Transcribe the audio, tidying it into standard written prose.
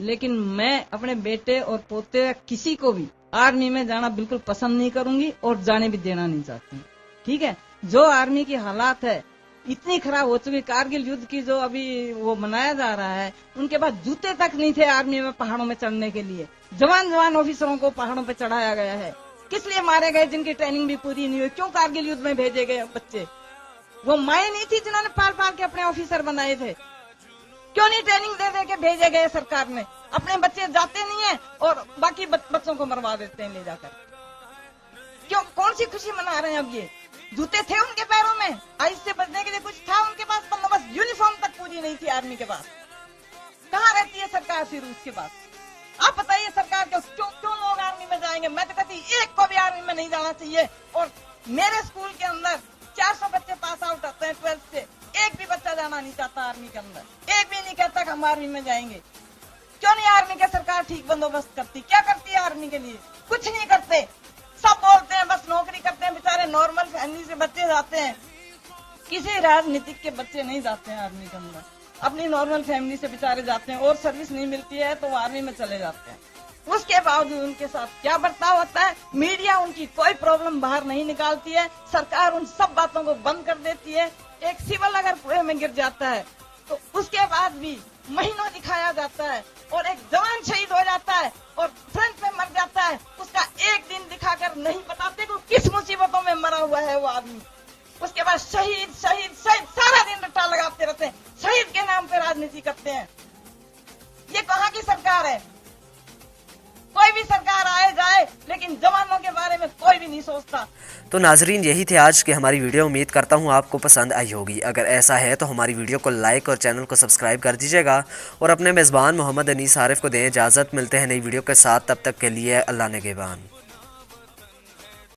लेकिन मैं अपने बेटे और पोते किसी को भी आर्मी में जाना बिल्कुल पसंद नहीं करूंगी और जाने भी देना नहीं चाहती। ठीक है, जो आर्मी की हालात है इतनी खराब हो चुकी, कारगिल युद्ध की जो अभी वो मनाया जा रहा है, उनके पास जूते तक नहीं थे आर्मी में पहाड़ों में चढ़ने के लिए। जवान ऑफिसरों को पहाड़ों पे चढ़ाया गया है। किस लिए मारे गए? जिनकी ट्रेनिंग भी पूरी नहीं हुई। क्यों कारगिल युद्ध में भेजे गए बच्चे? वो माए नहीं थी जिन्होंने पाल पाल के अपने ऑफिसर बनाए थे? क्यों नहीं ट्रेनिंग दे दे के भेजे गए सरकार ने? अपने बच्चे जाते नहीं है और बाकी बच्चों को मरवा देते हैं ले जाकर। क्यों? कौन सी खुशी मना रहे हैं अब ये? जूते थे उनके पैरों में, आइस से बचने के लिए कुछ था उनके पास बंदोबस्त? यूनिफॉर्म तक पूरी नहीं थी आर्मी के पास। कहाँ रहती है सरकार फिर उसके पास? आप बताइए सरकार को क्यों लोग आर्मी में जाएंगे? मैं तो कहती एक को भी आर्मी में नहीं जाना चाहिए। और मेरे स्कूल के अंदर 400 बच्चे पास आउट होते हैं 12th से, एक भी बच्चा जाना नहीं चाहता आर्मी के अंदर। एक भी नहीं कहता कि हम आर्मी में जाएंगे। क्यों नहीं आर्मी का सरकार ठीक बंदोबस्त करती? क्या करती है आर्मी के लिए? कुछ नहीं करते। सब बोलते हैं बस नौकरी करते हैं, बेचारे नॉर्मल फैमिली से बच्चे जाते हैं। किसी राजनीतिक के बच्चे नहीं जाते हैं आर्मी के अंदर, अपनी नॉर्मल फैमिली से बेचारे जाते हैं और सर्विस नहीं मिलती है तो वो आर्मी में चले जाते हैं। उसके बावजूद उनके साथ क्या बर्ताव होता है? मीडिया उनकी कोई प्रॉब्लम बाहर नहीं निकालती है। सरकार उन सब बातों को बंद कर देती है। एक सिविल अगर कुएं में गिर जाता है तो उसके बाद भी महीनों दिखाया जाता है, और एक जवान शहीद हो जाता है और फ्रंट पे मर जाता है, उसका एक दिन दिखाकर नहीं बताते कि किस मुसीबतों में मरा हुआ है वो आदमी। उसके बाद शहीद शहीद शहीद सारा दिन रट्टा लगाते रहते हैं, शहीद के नाम पे राजनीति करते हैं। ये कहाँ की सरकार है? कोई भी सरकार आए जाए लेकिन जवानों के बारे में कोई भी नहीं सोचता। तो नाजरीन, यही थे आज की हमारी वीडियो। उम्मीद करता हूँ आपको पसंद आई होगी। अगर ऐसा है तो हमारी वीडियो को लाइक और चैनल को सब्सक्राइब कर दीजिएगा और अपने मेज़बान मोहम्मद अनीस आरिफ को दें इजाज़त। मिलते हैं नई वीडियो के साथ, तब तक के लिए अल्लाह नेगेबान।